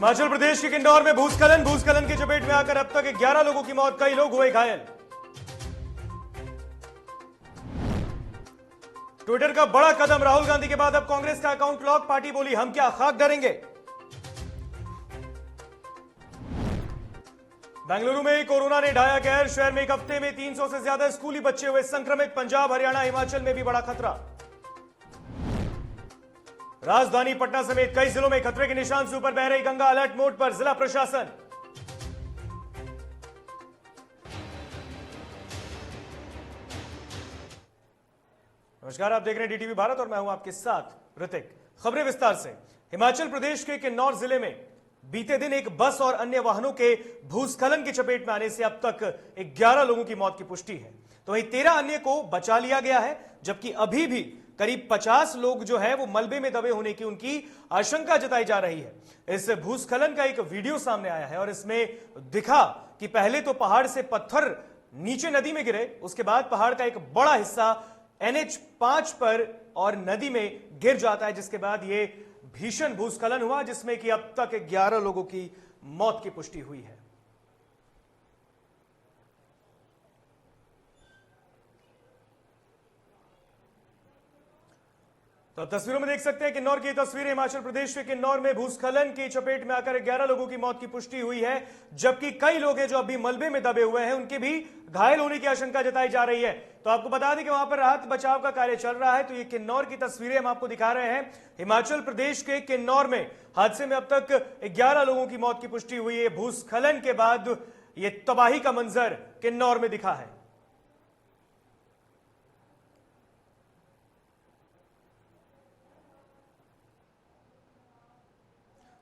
हिमाचल प्रदेश के किन्नौर में भूस्खलन की चपेट में आकर अब तक 11 लोगों की मौत, कई लोग हुए घायल। ट्विटर का बड़ा कदम, राहुल गांधी के बाद अब कांग्रेस का अकाउंट लॉक, पार्टी बोली हम क्या खाक डरेंगे। बेंगलुरु में कोरोना ने ढाया कहर, शहर में एक हफ्ते में 300 से ज्यादा स्कूली बच्चे हुए संक्रमित। पंजाब, हरियाणा, हिमाचल में भी बड़ा खतरा। राजधानी पटना समेत कई जिलों में खतरे के निशान से ऊपर बह रही गंगा, अलर्ट मोड पर जिला प्रशासन। नमस्कार, आप देख रहे हैं डीटीवी भारत और मैं हूं आपके साथ ऋतिक। खबरें विस्तार से। हिमाचल प्रदेश के किन्नौर जिले में बीते दिन एक बस और अन्य वाहनों के भूस्खलन की चपेट में आने से अब तक 11 लोगों की मौत की पुष्टि है, तो वहीं 13 अन्य को बचा लिया गया है, जबकि अभी भी करीब 50 लोग जो है वो मलबे में दबे होने की उनकी आशंका जताई जा रही है। इस भूस्खलन का एक वीडियो सामने आया है और इसमें दिखा कि पहले तो पहाड़ से पत्थर नीचे नदी में गिरे, उसके बाद पहाड़ का एक बड़ा हिस्सा NH5 पर और नदी में गिर जाता है, जिसके बाद ये भीषण भूस्खलन हुआ, जिसमें कि अब तक 11 लोगों की मौत की पुष्टि हुई है। तो तस्वीरों में देख सकते हैं किन्नौर की तस्वीरें। हिमाचल प्रदेश के किन्नौर में भूस्खलन की चपेट में आकर 11 लोगों की मौत की पुष्टि हुई है, जबकि कई लोग हैं जो अभी मलबे में दबे हुए हैं, उनके भी घायल होने की आशंका जताई जा रही है। तो आपको बता दें कि वहां पर राहत बचाव का कार्य चल रहा है। तो ये किन्नौर की तस्वीरें हम आपको दिखा रहे हैं। हिमाचल प्रदेश के किन्नौर में हादसे में अब तक 11 लोगों की मौत की पुष्टि हुई है। भूस्खलन के बाद ये तबाही का मंजर किन्नौर में दिखा है।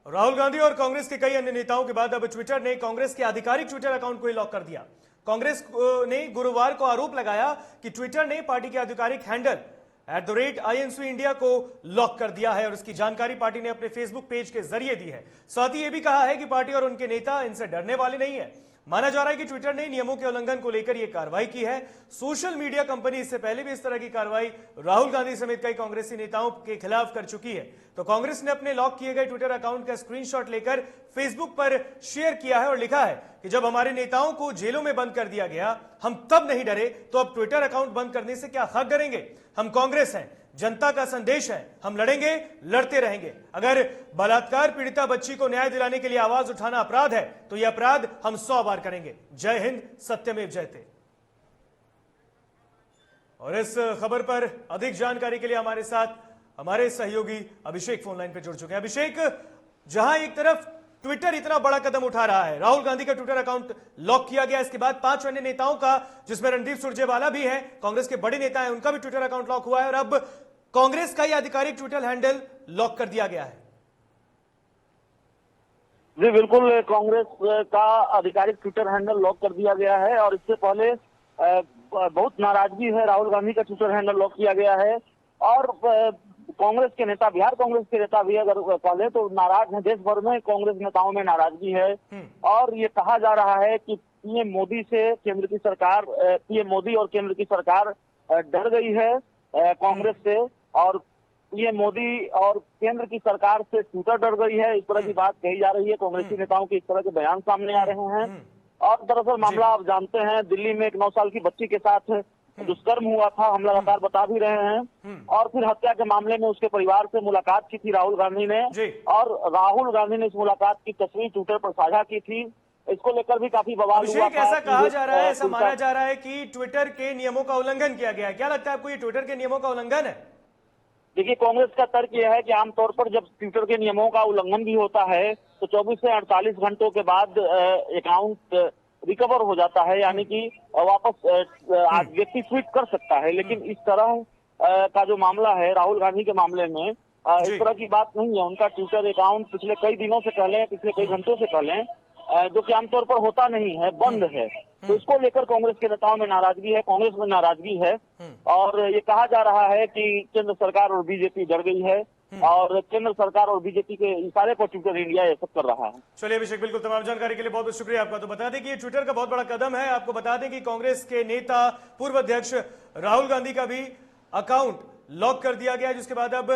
राहुल गांधी और कांग्रेस के कई अन्य नेताओं के बाद अब ट्विटर ने कांग्रेस के आधिकारिक ट्विटर अकाउंट को ही लॉक कर दिया। कांग्रेस ने गुरुवार को आरोप लगाया कि ट्विटर ने पार्टी के आधिकारिक हैंडल @INC इंडिया को लॉक कर दिया है और इसकी जानकारी पार्टी ने अपने फेसबुक पेज के जरिए दी है। साथ ही यह भी कहा है कि पार्टी और उनके नेता इनसे डरने वाले नहीं है। माना जा रहा है कि ट्विटर ने नियमों के उल्लंघन को लेकर यह कार्रवाई की है। सोशल मीडिया कंपनी इससे पहले भी इस तरह की कार्रवाई राहुल गांधी समेत कई कांग्रेसी नेताओं के खिलाफ कर चुकी है। तो कांग्रेस ने अपने लॉक किए गए ट्विटर अकाउंट का स्क्रीनशॉट लेकर फेसबुक पर शेयर किया है और लिखा है कि जब हमारे नेताओं को जेलों में बंद कर दिया गया, हम तब नहीं डरे, तो अब ट्विटर अकाउंट बंद करने से क्या हक डरेंगे। हम कांग्रेस हैं, जनता का संदेश है, हम लड़ेंगे, लड़ते रहेंगे। अगर बलात्कार पीड़िता बच्ची को न्याय दिलाने के लिए आवाज उठाना अपराध है, तो यह अपराध हम 100 बार करेंगे। जय हिंद, सत्यमेव जयते। और इस खबर पर अधिक जानकारी के लिए हमारे साथ हमारे सहयोगी अभिषेक फोन लाइन पर जुड़ चुके हैं। अभिषेक, जहां एक तरफ ट्विटर इतना बड़ा कदम उठा रहा है, राहुल गांधी का ट्विटर अकाउंट लॉक किया गया, इसके बाद 5 अन्य नेताओं का, जिसमें रणदीप सुरजेवाला भी है, कांग्रेस के बड़े नेता हैं, उनका भी ट्विटर अकाउंट लॉक हुआ है और अब कांग्रेस का ही आधिकारिक ट्विटर हैंडल लॉक कर दिया गया है। जी बिल्कुल, कांग्रेस का आधिकारिक ट्विटर हैंडल लॉक कर दिया गया है और इससे पहले बहुत नाराजगी है, राहुल गांधी का ट्विटर हैंडल लॉक किया गया है और कांग्रेस के नेता, बिहार कांग्रेस के नेता भी अगर पहले तो नाराज हैं। देश भर में कांग्रेस नेताओं में नाराजगी है और ये कहा जा रहा है कि पीएम मोदी से केंद्र की सरकार, पीएम मोदी और केंद्र की सरकार डर गई है कांग्रेस से, और पीएम मोदी और केंद्र की सरकार से ट्विटर डर गई है। इस तरह की बात कही जा रही है। कांग्रेसी नेताओं के इस तरह के बयान सामने आ रहे हैं और दरअसल मामला आप जानते हैं, दिल्ली में एक 9 साल की बच्ची के साथ दुष्कर्म हुआ था, हम लगातार बता भी रहे हैं, और फिर हत्या के मामले में उसके परिवार से मुलाकात की थी राहुल गांधी ने, और राहुल गांधी ने इस मुलाकात की तस्वीर ट्विटर पर साझा की थी। इसको लेकर भी काफी बवाल हुआ था। ऐसा कहा जा रहा है, ऐसा माना जा रहा है कि ट्विटर के नियमों का उल्लंघन किया गया है। क्या लगता है आपको, ये ट्विटर के नियमों का उल्लंघन है? देखिए, कांग्रेस का तर्क यह है कि आमतौर पर जब ट्विटर के नियमों का उल्लंघन भी होता है तो 24 से 48 घंटों के बाद अकाउंट रिकवर हो जाता है, यानी कि वापस व्यक्ति ट्वीट कर सकता है। लेकिन इस तरह का जो मामला है राहुल गांधी के मामले में, इस तरह की बात नहीं है। उनका ट्विटर अकाउंट पिछले कई दिनों से पहले, पिछले कई घंटों से पहले, जो कि आमतौर पर होता नहीं है, बंद है। तो इसको लेकर कांग्रेस के नेताओं में नाराजगी है, कांग्रेस में नाराजगी है और ये कहा जा रहा है कि केंद्र सरकार और बीजेपी डर गई है और केंद्र सरकार और बीजेपी के इशारे पर ट्विटर इंडिया ये सब कर रहा है। चलिए अभिषेक, बिल्कुल तमाम जानकारी के लिए बहुत बहुत शुक्रिया आपका। तो बता दें कि ये ट्विटर का बहुत बड़ा कदम है। आपको बता दें कि कांग्रेस के नेता, पूर्व अध्यक्ष राहुल गांधी का भी अकाउंट लॉक कर दिया गया, जिसके बाद अब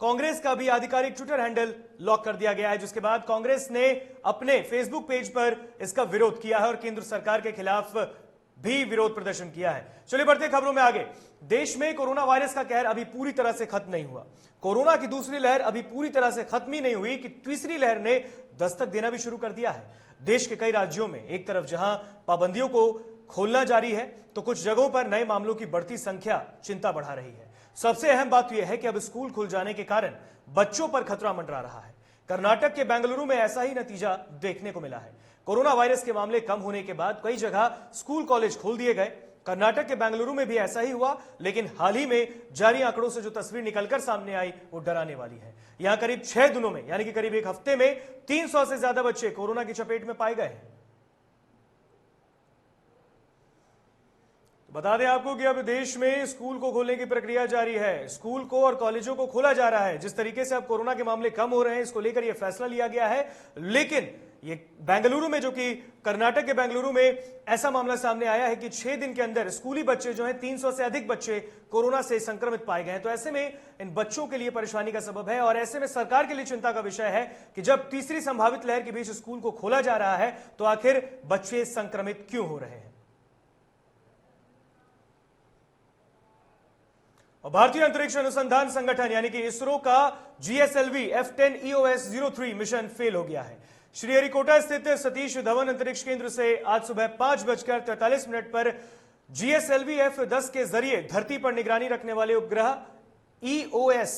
कांग्रेस का भी आधिकारिक ट्विटर हैंडल लॉक कर दिया गया है, जिसके बाद कांग्रेस ने अपने फेसबुक पेज पर इसका विरोध किया है और केंद्र सरकार के खिलाफ भी विरोध प्रदर्शन किया है। चलिए बढ़ते खबरों में आगे। देश में कोरोना वायरस का कहर अभी पूरी तरह से खत्म नहीं हुआ। कोरोना की दूसरी लहर अभी पूरी तरह से खत्म ही नहीं हुई कि तीसरी लहर ने दस्तक देना भी शुरू कर दिया है। देश के कई राज्यों में एक तरफ जहां पाबंदियों को खोलना जारी है, तो कुछ जगहों पर नए मामलों की बढ़ती संख्या चिंता बढ़ा रही है। सबसे अहम बात यह है कि अब स्कूल खुल जाने के कारण बच्चों पर खतरा मंडरा रहा है। कर्नाटक के बेंगलुरु में ऐसा ही नतीजा देखने को मिला है। कोरोना वायरस के मामले कम होने के बाद कई जगह स्कूल कॉलेज खोल दिए गए। कर्नाटक के बेंगलुरु में भी ऐसा ही हुआ, लेकिन हाल ही में जारी आंकड़ों से जो तस्वीर निकलकर सामने आई वो डराने वाली है। यहां करीब 6 दिनों में, यानी कि करीब एक हफ्ते में 300 से ज्यादा बच्चे कोरोना की चपेट में पाए गए हैं। बता दें आपको कि अब देश में स्कूल को खोलने की प्रक्रिया जारी है। स्कूल को और कॉलेजों को खोला जा रहा है। जिस तरीके से अब कोरोना के मामले कम हो रहे हैं, इसको लेकर यह फैसला लिया गया है। लेकिन ये बेंगलुरु में, जो कि कर्नाटक के बेंगलुरु में ऐसा मामला सामने आया है कि 6 दिन के अंदर स्कूली बच्चे जो हैं, 300 से अधिक बच्चे कोरोना से संक्रमित पाए गए हैं। तो ऐसे में इन बच्चों के लिए परेशानी का सबब है और ऐसे में सरकार के लिए चिंता का विषय है कि जब तीसरी संभावित लहर के बीच स्कूल को खोला जा रहा है, तो आखिर बच्चे संक्रमित क्यों हो रहे हैं। भारतीय अंतरिक्ष अनुसंधान संगठन यानी कि इसरो का GSLV F10 EOS 03 mission fail हो गया है। श्रीहरिकोटा स्थित सतीश धवन अंतरिक्ष केंद्र से आज सुबह 5:43 पर GSLV F10 के जरिए धरती पर निगरानी रखने वाले उपग्रह EOS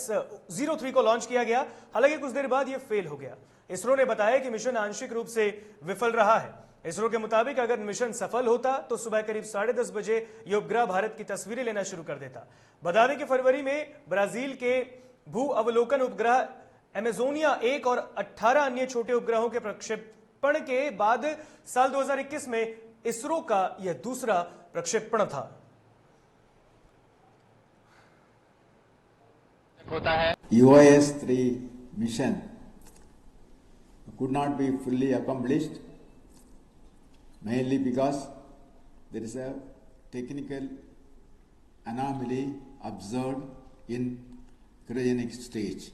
03 को लॉन्च किया गया। हालांकि कुछ देर बाद यह फेल हो गया। इसरो ने बताया कि मिशन आंशिक रूप से विफल रहा है। इसरो के मुताबिक अगर मिशन सफल होता तो सुबह करीब 10:30 बजे यह उपग्रह भारत की तस्वीरें लेना शुरू कर देता। बता दें कि फरवरी में ब्राजील के भू अवलोकन उपग्रह एमेजोनिया 1 और 18 अन्य छोटे उपग्रहों के प्रक्षेपण के बाद साल 2021 में इसरो का यह दूसरा प्रक्षेपण था। होता है EOS 3 mission could not be fully accomplished, mainly because there is a technical anomaly observed in cryogenic stage.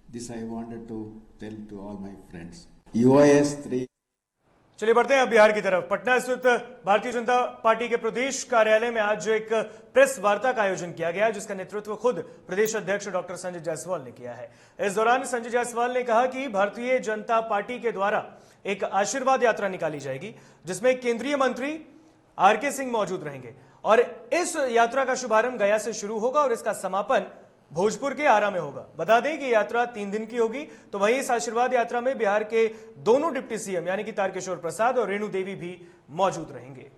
This I wanted to tell to all my friends. EOS 3 चलिए बढ़ते हैं अब बिहार की तरफ। पटना स्थित भारतीय जनता पार्टी के प्रदेश कार्यालय में आज एक प्रेस वार्ता का आयोजन किया गया, जिसका नेतृत्व खुद प्रदेश अध्यक्ष डॉक्टर संजय जायसवाल ने किया है। इस दौरान संजय जायसवाल ने कहा कि भारतीय जनता पार्टी के द्वारा एक आशीर्वाद यात्रा निकाली जाएगी, जिसमें केंद्रीय मंत्री आरके सिंह मौजूद रहेंगे और इस यात्रा का शुभारंभ गया से शुरू होगा और इसका समापन भोजपुर के आरा में होगा। बता दें कि यात्रा 3 दिन की होगी। तो वहीं इस आशीर्वाद यात्रा में बिहार के दोनों डिप्टी सीएम यानी कि तारकिशोर प्रसाद और रेणु देवी भी मौजूद रहेंगे।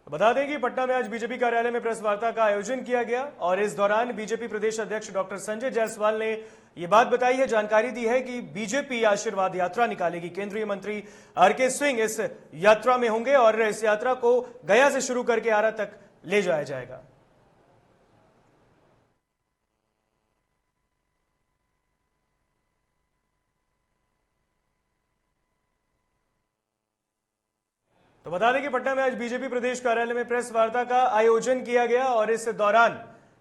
बता दें कि पटना में आज बीजेपी कार्यालय में प्रेस वार्ता का आयोजन किया गया और इस दौरान बीजेपी प्रदेश अध्यक्ष डॉक्टर संजय जायसवाल ने यह बात बताई है, जानकारी दी है कि बीजेपी आशीर्वाद यात्रा निकालेगी। केंद्रीय मंत्री आरके सिंह इस यात्रा में होंगे और इस यात्रा को गया से शुरू करके आरा तक ले जाया जाएगा। तो बता दें कि पटना में आज बीजेपी प्रदेश कार्यालय में प्रेस वार्ता का आयोजन किया गया और इस दौरान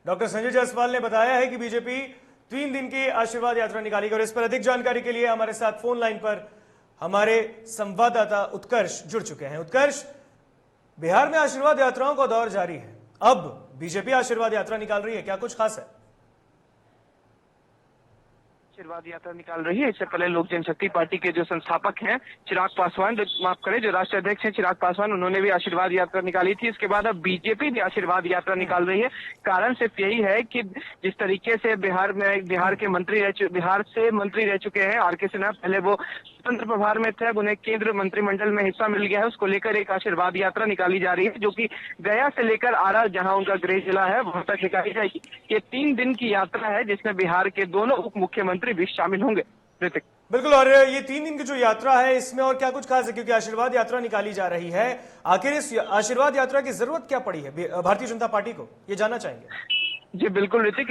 डॉक्टर संजय जायसवाल ने बताया है कि बीजेपी 3 दिन की आशीर्वाद यात्रा निकालेगी। और इस पर अधिक जानकारी के लिए हमारे साथ फोन लाइन पर हमारे संवाददाता उत्कर्ष जुड़ चुके हैं। उत्कर्ष, बिहार में आशीर्वाद यात्राओं का दौर जारी है, अब बीजेपी आशीर्वाद यात्रा निकाल रही है, क्या कुछ खास है? आशीर्वाद यात्रा निकाल रही है। इससे पहले लोक जनशक्ति पार्टी के जो संस्थापक हैं चिराग पासवान, माफ करें, जो राष्ट्रीय अध्यक्ष हैं चिराग पासवान, उन्होंने भी आशीर्वाद यात्रा निकाली थी। इसके बाद अब बीजेपी भी आशीर्वाद यात्रा निकाल रही है। कारण सिर्फ यही है कि जिस तरीके से बिहार से मंत्री रह चुके हैं आरके सिन्हा, पहले वो स्वतंत्र प्रभार में थे, अब उन्हें केंद्र मंत्रिमंडल में हिस्सा मिल गया है। उसको लेकर एक आशीर्वाद यात्रा निकाली जा रही है, जो कि गया से लेकर आरा, जहां उनका गृह जिला है, वहां तक निकाली जाएगी। ये 3 दिन की यात्रा है, जिसमें बिहार के दोनों उप मुख्यमंत्री भी शामिल होंगे। ऋतिक, बिल्कुल। और ये 3 दिन की जो यात्रा है, इसमें और क्या कुछ खास है, क्योंकि आशीर्वाद यात्रा निकाली जा रही है, आखिर इस आशीर्वाद यात्रा की जरूरत क्या पड़ी है भारतीय जनता पार्टी को, ये जानना चाहेंगे। जी बिल्कुल ऋतिक,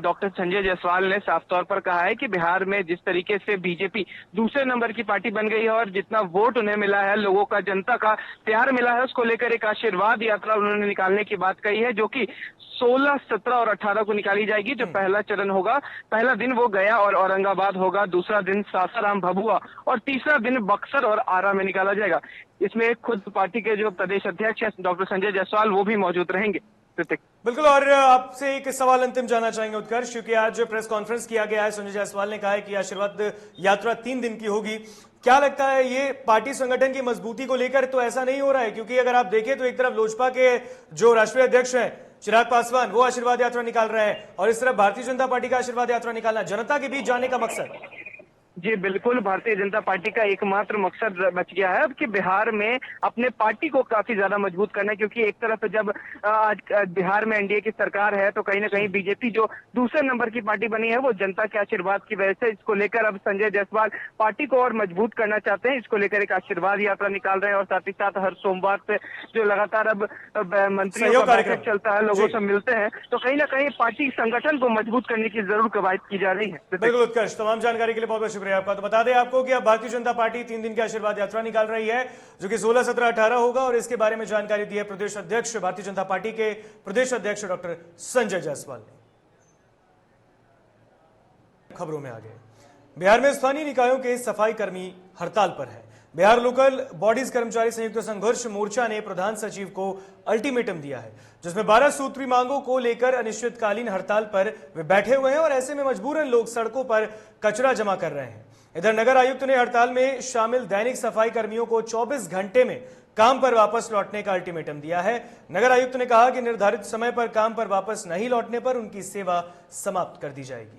डॉक्टर संजय जायसवाल ने साफ तौर पर कहा है कि बिहार में जिस तरीके से बीजेपी दूसरे नंबर की पार्टी बन गई है और जितना वोट उन्हें मिला है, लोगों का, जनता का प्यार मिला है, उसको लेकर एक आशीर्वाद यात्रा उन्होंने निकालने की बात कही है, जो कि 16, 17 और 18 को निकाली जाएगी। जो पहला चरण होगा, पहला दिन वो गया और औरंगाबाद होगा, दूसरा दिन सासाराम, भभुआ और तीसरा दिन बक्सर और आरा में निकाला जाएगा। इसमें खुद पार्टी के जो प्रदेश अध्यक्ष है डॉक्टर संजय जायसवाल, वो भी मौजूद रहेंगे। बिल्कुल, और आपसे एक सवाल अंतिम जानना चाहेंगे उत्कर्ष, क्योंकि आज प्रेस कॉन्फ्रेंस किया गया है, संजय जायसवाल ने कहा है कि आशीर्वाद यात्रा 3 दिन की होगी। क्या लगता है ये पार्टी संगठन की मजबूती को लेकर तो ऐसा नहीं हो रहा है? क्योंकि अगर आप देखें तो एक तरफ लोजपा के जो राष्ट्रीय अध्यक्ष हैं चिराग पासवान, वो आशीर्वाद यात्रा निकाल रहे हैं, और इस तरफ भारतीय जनता पार्टी का आशीर्वाद यात्रा निकालना, जनता के बीच जाने का मकसद। जी बिल्कुल, भारतीय जनता पार्टी का एकमात्र मकसद बच गया है अब कि बिहार में अपने पार्टी को काफी ज्यादा मजबूत करना है, क्योंकि एक तरफ जब आज बिहार में एनडीए की सरकार है तो कहीं ना कहीं बीजेपी जो दूसरे नंबर की पार्टी बनी है वो जनता के आशीर्वाद की वजह से, इसको लेकर अब संजय जायसवाल पार्टी को और मजबूत करना चाहते हैं। इसको लेकर एक आशीर्वाद यात्रा निकाल रहे हैं और साथ ही साथ हर सोमवार से जो लगातार अब मंत्रियों का बैठक चलता है, लोगों से मिलते हैं, तो कहीं ना कहीं पार्टी संगठन को मजबूत करने की जरूर कवायद की जा रही है। बिल्कुल उत्कर्ष, तमाम जानकारी के लिए बहुत बहुत शुक्रिया आपका। तो बता दें आपको कि अब भारतीय जनता पार्टी 3 दिन की आशीर्वाद यात्रा निकाल रही है, जो कि 16, 17, 18 होगा, और इसके बारे में जानकारी दी है प्रदेश अध्यक्ष भारतीय जनता पार्टी के प्रदेश अध्यक्ष डॉक्टर संजय जायसवाल ने। खबरों में आगे, बिहार में स्थानीय निकायों के सफाई कर्मी हड़ताल पर है। बिहार लोकल बॉडीज कर्मचारी संयुक्त संघर्ष मोर्चा ने प्रधान सचिव को अल्टीमेटम दिया है, जिसमें 12 सूत्री मांगों को लेकर अनिश्चितकालीन हड़ताल पर वे बैठे हुए हैं, और ऐसे में मजबूरन लोग सड़कों पर कचरा जमा कर रहे हैं। इधर नगर आयुक्त ने हड़ताल में शामिल दैनिक सफाई कर्मियों को 24 घंटे में काम पर वापस लौटने का अल्टीमेटम दिया है। नगर आयुक्त ने कहा कि निर्धारित समय पर काम पर वापस नहीं लौटने पर उनकी सेवा समाप्त कर दी जाएगी।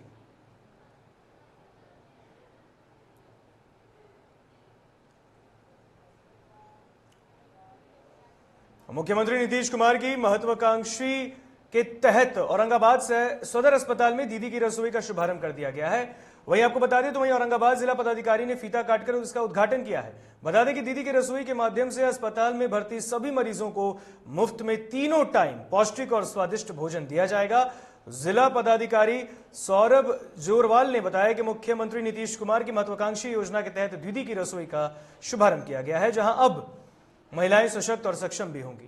मुख्यमंत्री नीतीश कुमार की महत्वाकांक्षी के तहत औरंगाबाद से सदर अस्पताल में दीदी की रसोई का शुभारंभ कर दिया गया है। वहीं आपको बता दें तो वहीं औरंगाबाद जिला पदाधिकारी ने फीता काटकर उसका उद्घाटन किया है। बता दें कि दीदी की रसोई के माध्यम से अस्पताल में भर्ती सभी मरीजों को मुफ्त में तीनों टाइम पौष्टिक और स्वादिष्ट भोजन दिया जाएगा। जिला पदाधिकारी सौरभ जोरवाल ने बताया कि मुख्यमंत्री नीतीश कुमार की महत्वाकांक्षी योजना के तहत दीदी की रसोई का शुभारंभ किया गया है, जहां अब महिलाएं सशक्त और सक्षम भी होंगी।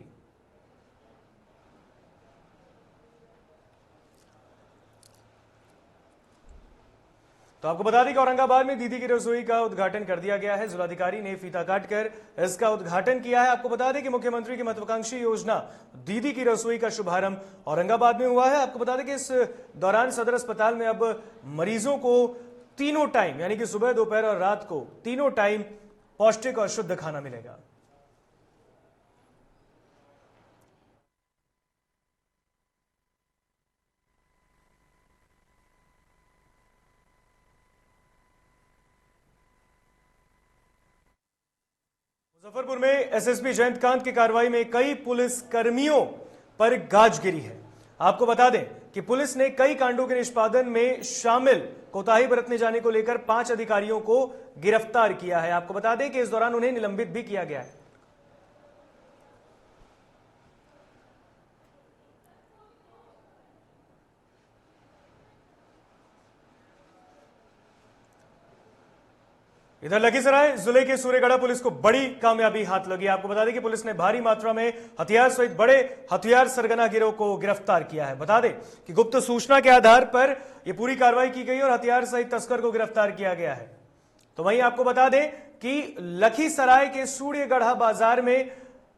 तो आपको बता दें कि औरंगाबाद में दीदी की रसोई का उद्घाटन कर दिया गया है। जिलाधिकारी ने फीता काटकर इसका उद्घाटन किया है। आपको बता दें कि मुख्यमंत्री की महत्वाकांक्षी योजना दीदी की रसोई का शुभारंभ औरंगाबाद में हुआ है। आपको बता दें कि इस दौरान सदर अस्पताल में अब मरीजों को तीनों टाइम, यानी कि सुबह, दोपहर और रात को तीनों टाइम पौष्टिक और शुद्ध खाना मिलेगा। मुजफ्फरपुर में एसएसपी जयंतकांत की कार्रवाई में कई पुलिस कर्मियों पर गाज गिरी है। आपको बता दें कि पुलिस ने कई कांडों के निष्पादन में शामिल कोताही बरतने जाने को लेकर 5 अधिकारियों को गिरफ्तार किया है। आपको बता दें कि इस दौरान उन्हें निलंबित भी किया गया है। इधर लखीसराय जिले के सूर्यगढ़ा पुलिस को बड़ी कामयाबी हाथ लगी। आपको बता दें कि पुलिस ने भारी मात्रा में हथियार सहित बड़े हथियार सरगना गिरोह को गिरफ्तार किया है। बता दें कि गुप्त सूचना के आधार पर यह पूरी कार्रवाई की गई और हथियार सहित तस्कर को गिरफ्तार किया गया है। तो वहीं आपको बता दें कि लखीसराय के सूर्यगढ़ा बाजार में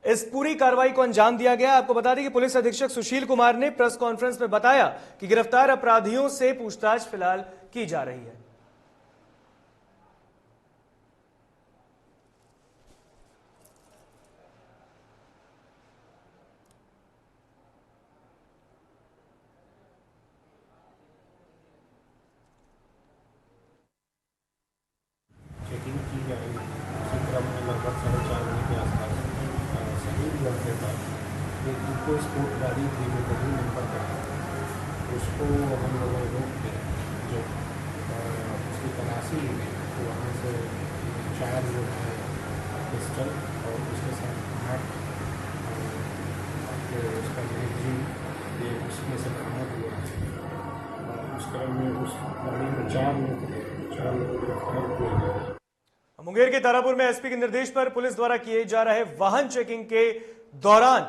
इस पूरी कार्रवाई को अंजाम दिया गया। आपको बता दें कि पुलिस अधीक्षक सुशील कुमार ने प्रेस कॉन्फ्रेंस में बताया कि गिरफ्तार अपराधियों से पूछताछ फिलहाल की जा रही है। चेकिंग की जा रही है। इसी क्रम में लगभग 4:30 बजे के आसपास सही घर के पास एक इको स्पोर्ट गाड़ी थी जो कभी नंबर पर था, उसको हम लोगों ने रोक के जो उसकी तलाशी ली गई तो वहाँ से 4 जो है पिस्टल और उसके साथ 8 उसका मैगजीन ये उसमें से खाना दिया है। उस क्रम में उस गाड़ी में 4 लोग थे, 4 लोग गिरफ्तार किए गए। मुंगेर के तारापुर में एसपी के निर्देश पर पुलिस द्वारा किए जा रहे वाहन चेकिंग के दौरान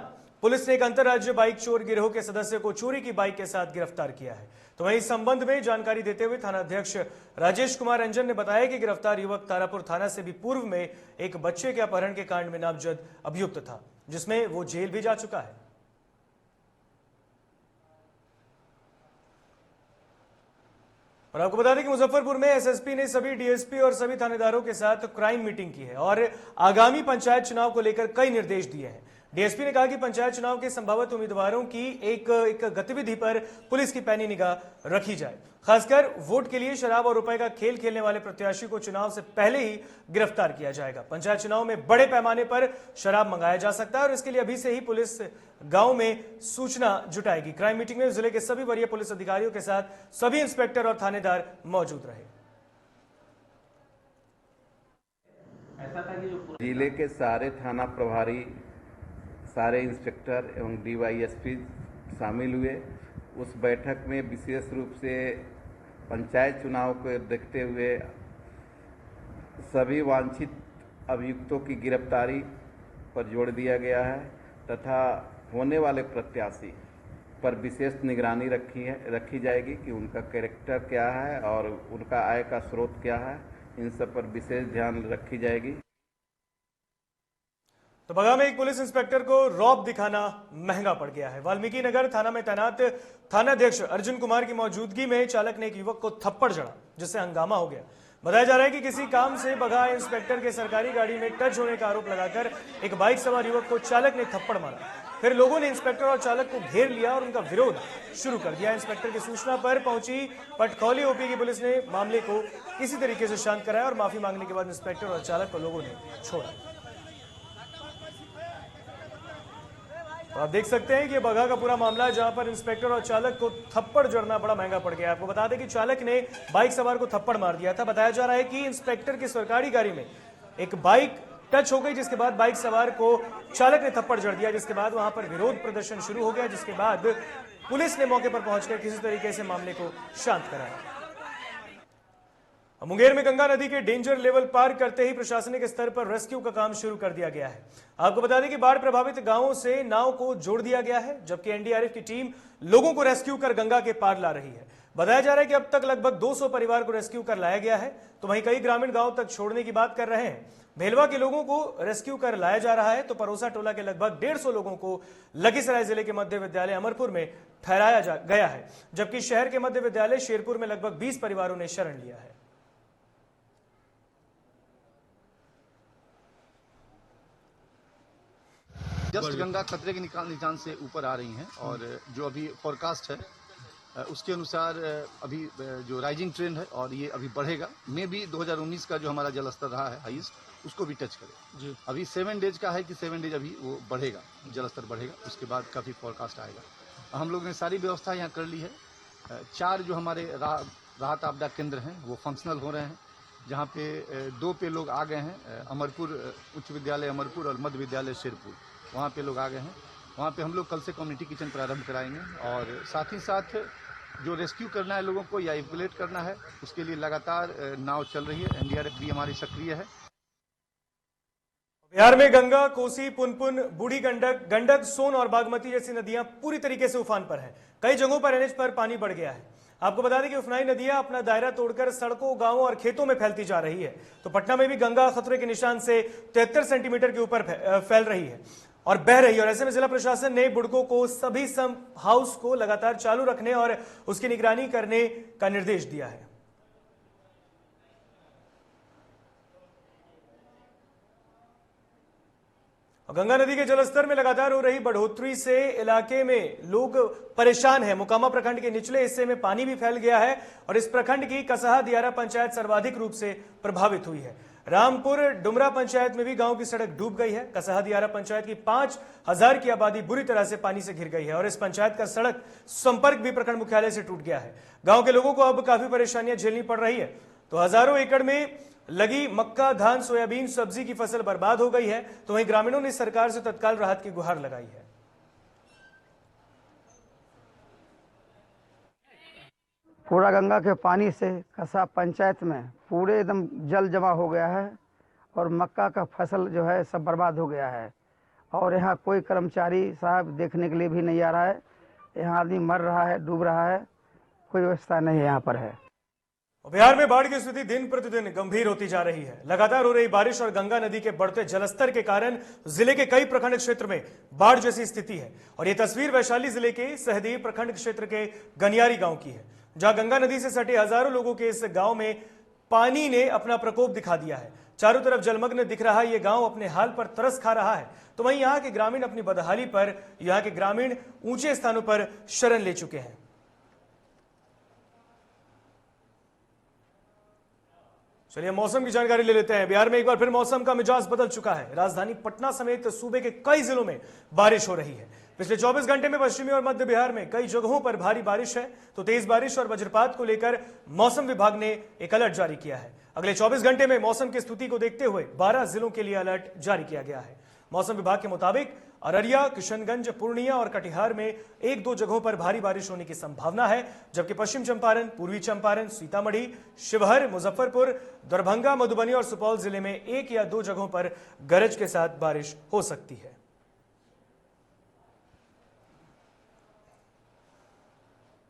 पुलिस ने एक अंतर्राज्यीय बाइक चोर गिरोह के सदस्य को चोरी की बाइक के साथ गिरफ्तार किया है। तो वहीं इस संबंध में जानकारी देते हुए थाना अध्यक्ष राजेश कुमार रंजन ने बताया कि गिरफ्तार युवक तारापुर थाना से भी पूर्व में एक बच्चे के अपहरण के कांड में नामजद अभियुक्त था, जिसमें वो जेल भी जा चुका है। और आपको बता दें कि मुजफ्फरपुर में एसएसपी ने सभी डीएसपी और सभी थानेदारों के साथ क्राइम मीटिंग की है और आगामी पंचायत चुनाव को लेकर कई निर्देश दिए हैं। डीएसपी ने कहा कि पंचायत चुनाव के संभावित उम्मीदवारों की एक गतिविधि पर पुलिस की पैनी निगाह रखी जाए। खासकर वोट के लिए शराब और रुपए का खेल खेलने वाले प्रत्याशी को चुनाव से पहले ही गिरफ्तार किया जाएगा। पंचायत चुनाव में बड़े पैमाने पर शराब मंगाया जा सकता है और इसके लिए अभी से ही पुलिस गांव में सूचना जुटाएगी। क्राइम मीटिंग में जिले के सभी वरीय पुलिस अधिकारियों के साथ सभी इंस्पेक्टर और थानेदार मौजूद रहे। जिले के सारे थाना प्रभारी, सारे इंस्पेक्टर एवं डीवाईएसपी शामिल हुए। उस बैठक में विशेष रूप से पंचायत चुनाव को देखते हुए सभी वांछित अभियुक्तों की गिरफ्तारी पर जोर दिया गया है तथा होने वाले प्रत्याशी पर विशेष निगरानी रखी जाएगी कि उनका कैरेक्टर क्या है और उनका आय का स्रोत क्या है। इन सब पर विशेष ध्यान रखी जाएगी। तो बगा में एक पुलिस इंस्पेक्टर को रौब दिखाना महंगा पड़ गया है। वाल्मीकि नगर थाना में तैनात थानाध्यक्ष अर्जुन कुमार की मौजूदगी में चालक ने एक युवक को थप्पड़ जड़ा, जिससे हंगामा हो गया। बताया जा रहा है कि किसी काम से बगा इंस्पेक्टर के सरकारी गाड़ी में टच होने का आरोप लगाकर एक बाइक सवार युवक को चालक ने थप्पड़ मारा। फिर लोगों ने इंस्पेक्टर और चालक को घेर लिया और उनका विरोध शुरू कर दिया। इंस्पेक्टर की सूचना पर पहुंची पटखौली ओपी की पुलिस ने मामले को किसी तरीके से शांत कराया और माफी मांगने के बाद इंस्पेक्टर और चालक को लोगों ने छोड़ा। तो आप देख सकते हैं कि बगा का पूरा मामला, जहां पर इंस्पेक्टर और चालक को थप्पड़ जड़ना बड़ा महंगा पड़ गया। आपको बता दें कि चालक ने बाइक सवार को थप्पड़ मार दिया था। बताया जा रहा है कि इंस्पेक्टर की सरकारी गाड़ी में एक बाइक टच हो गई, जिसके बाद बाइक सवार को चालक ने थप्पड़ जड़ दिया, जिसके बाद वहां पर विरोध प्रदर्शन शुरू हो गया, जिसके बाद पुलिस ने मौके पर पहुंचकर किसी तरीके से मामले को शांत कराया। मुंगेर में गंगा नदी के डेंजर लेवल पार करते ही प्रशासनिक स्तर पर रेस्क्यू का काम शुरू कर दिया गया है। आपको बता दें कि बाढ़ प्रभावित गांवों से नाव को जोड़ दिया गया है, जबकि एनडीआरएफ की टीम लोगों को रेस्क्यू कर गंगा के पार ला रही है। बताया जा रहा है कि अब तक लगभग 200 परिवार को रेस्क्यू कर लाया गया है, तो वहीं कई ग्रामीण गांव तक छोड़ने की बात कर रहे हैं। भेलवा के लोगों को रेस्क्यू कर लाया जा रहा है, तो परोसा टोला के लगभग 150 लोगों को लखीसराय जिले के मध्य विद्यालय अमरपुर में ठहराया गया है, जबकि शहर के मध्य विद्यालय शेरपुर में लगभग 20 परिवारों ने शरण लिया है। जस्ट गंगा खतरे के निशान से ऊपर आ रही हैं और जो अभी फोरकास्ट है उसके अनुसार अभी जो राइजिंग ट्रेंड है और ये अभी बढ़ेगा। मे भी 2019 का जो हमारा जल स्तर रहा है हाईएस्ट, उसको भी टच करे जी। अभी 7 डेज का है कि 7 डेज अभी वो बढ़ेगा, जल स्तर बढ़ेगा, उसके बाद काफ़ी फोरकास्ट आएगा। हम लोग ने सारी व्यवस्था यहाँ कर ली है। 4 जो हमारे राहत आपदा केंद्र हैं वो फंक्शनल हो रहे हैं, जहाँ पे 2 पे लोग आ गए हैं। अमरपुर उच्च विद्यालय अमरपुर और मध्य विद्यालय शेरपुर, वहाँ पे लोग आ गए हैं। वहाँ पे हम लोग कल से कम्युनिटी किचन प्रारंभ कराएंगे और साथ ही साथ जो रेस्क्यू करना है लोगों को या इवैक्यूएट करना है, उसके लिए लगातार नाव चल रही है। एनडीआरएफ भी हमारी सक्रिय है। बिहार में गंगा, कोसी, पुनपुन, बूढ़ी गंडक, सोन और बागमती जैसी नदियां पूरी तरीके से उफान पर हैं। कई जगहों पर एनएच पर पानी बढ़ गया है। आपको बता दें कि उफनाई नदियां अपना दायरा तोड़कर सड़कों, गांवों और खेतों में फैलती जा रही है। तो पटना में भी गंगा खतरे के निशान से 73 सेंटीमीटर के ऊपर फैल रही है और बह रही है। और ऐसे में जिला प्रशासन ने बुडको को सभी सम्प हाउस को लगातार चालू रखने और उसकी निगरानी करने का निर्देश दिया है। गंगा नदी के जलस्तर में लगातार हो रही बढ़ोतरी से इलाके में लोग परेशान हैं। मोकामा प्रखंड के निचले हिस्से में पानी भी फैल गया है और इस प्रखंड की कसहा दियारा पंचायत सर्वाधिक रूप से प्रभावित हुई है। रामपुर डुमरा पंचायत में भी गांव की सड़क डूब गई है। कसहा दियारा पंचायत की 5000 की आबादी बुरी तरह से पानी से घिर गई है और इस पंचायत का सड़क संपर्क भी प्रखंड मुख्यालय से टूट गया है। गांव के लोगों को अब काफी परेशानियां झेलनी पड़ रही है। तो हजारों एकड़ में लगी मक्का, धान, सोयाबीन, सब्जी की फसल बर्बाद हो गई है। तो वहीं ग्रामीणों ने सरकार से तत्काल राहत की गुहार लगाई है। पूरा गंगा के पानी से कसा पंचायत में पूरे एकदम जल जमा हो गया है और मक्का का फसल जो है सब बर्बाद हो गया है। और यहाँ कोई कर्मचारी साहब देखने के लिए भी नहीं आ रहा है। यहाँ आदमी मर रहा है, डूब रहा है, कोई व्यवस्था नहीं यहाँ पर है। बिहार में बाढ़ की स्थिति दिन प्रतिदिन गंभीर होती जा रही है। लगातार हो रही बारिश और गंगा नदी के बढ़ते जलस्तर के कारण जिले के कई प्रखंड क्षेत्र में बाढ़ जैसी स्थिति है। और ये तस्वीर वैशाली जिले के सहदेव प्रखंड क्षेत्र के गनियारी गांव की है, जहां गंगा नदी से सटे हजारों लोगों के इस गांव में पानी ने अपना प्रकोप दिखा दिया है। चारों तरफ जलमग्न दिख रहा ये गांव अपने हाल पर तरस खा रहा है, तो वहीं यहाँ के ग्रामीण अपनी बदहाली पर यहाँ के ग्रामीण ऊंचे स्थानों पर शरण ले चुके हैं। चलिए मौसम की जानकारी ले लेते हैं। बिहार में एक बार फिर मौसम का मिजाज बदल चुका है। राजधानी पटना समेत सूबे के कई जिलों में बारिश हो रही है। पिछले 24 घंटे में पश्चिमी और मध्य बिहार में कई जगहों पर भारी बारिश है, तो तेज बारिश और वज्रपात को लेकर मौसम विभाग ने एक अलर्ट जारी किया है। अगले 24 घंटे में मौसम की स्थिति को देखते हुए 12 जिलों के लिए अलर्ट जारी किया गया है। मौसम विभाग के मुताबिक अररिया, किशनगंज, पूर्णिया और कटिहार में 1-2 जगहों पर भारी बारिश होने की संभावना है, जबकि पश्चिम चंपारण, पूर्वी चंपारण, सीतामढ़ी, शिवहर, मुजफ्फरपुर, दरभंगा, मधुबनी और सुपौल जिले में 1 या 2 जगहों पर गरज के साथ बारिश हो सकती है।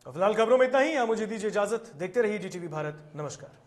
फिलहाल खबरों में इतना ही। मुझे दीजिए इजाजत। देखते रहिए DTV भारत। नमस्कार।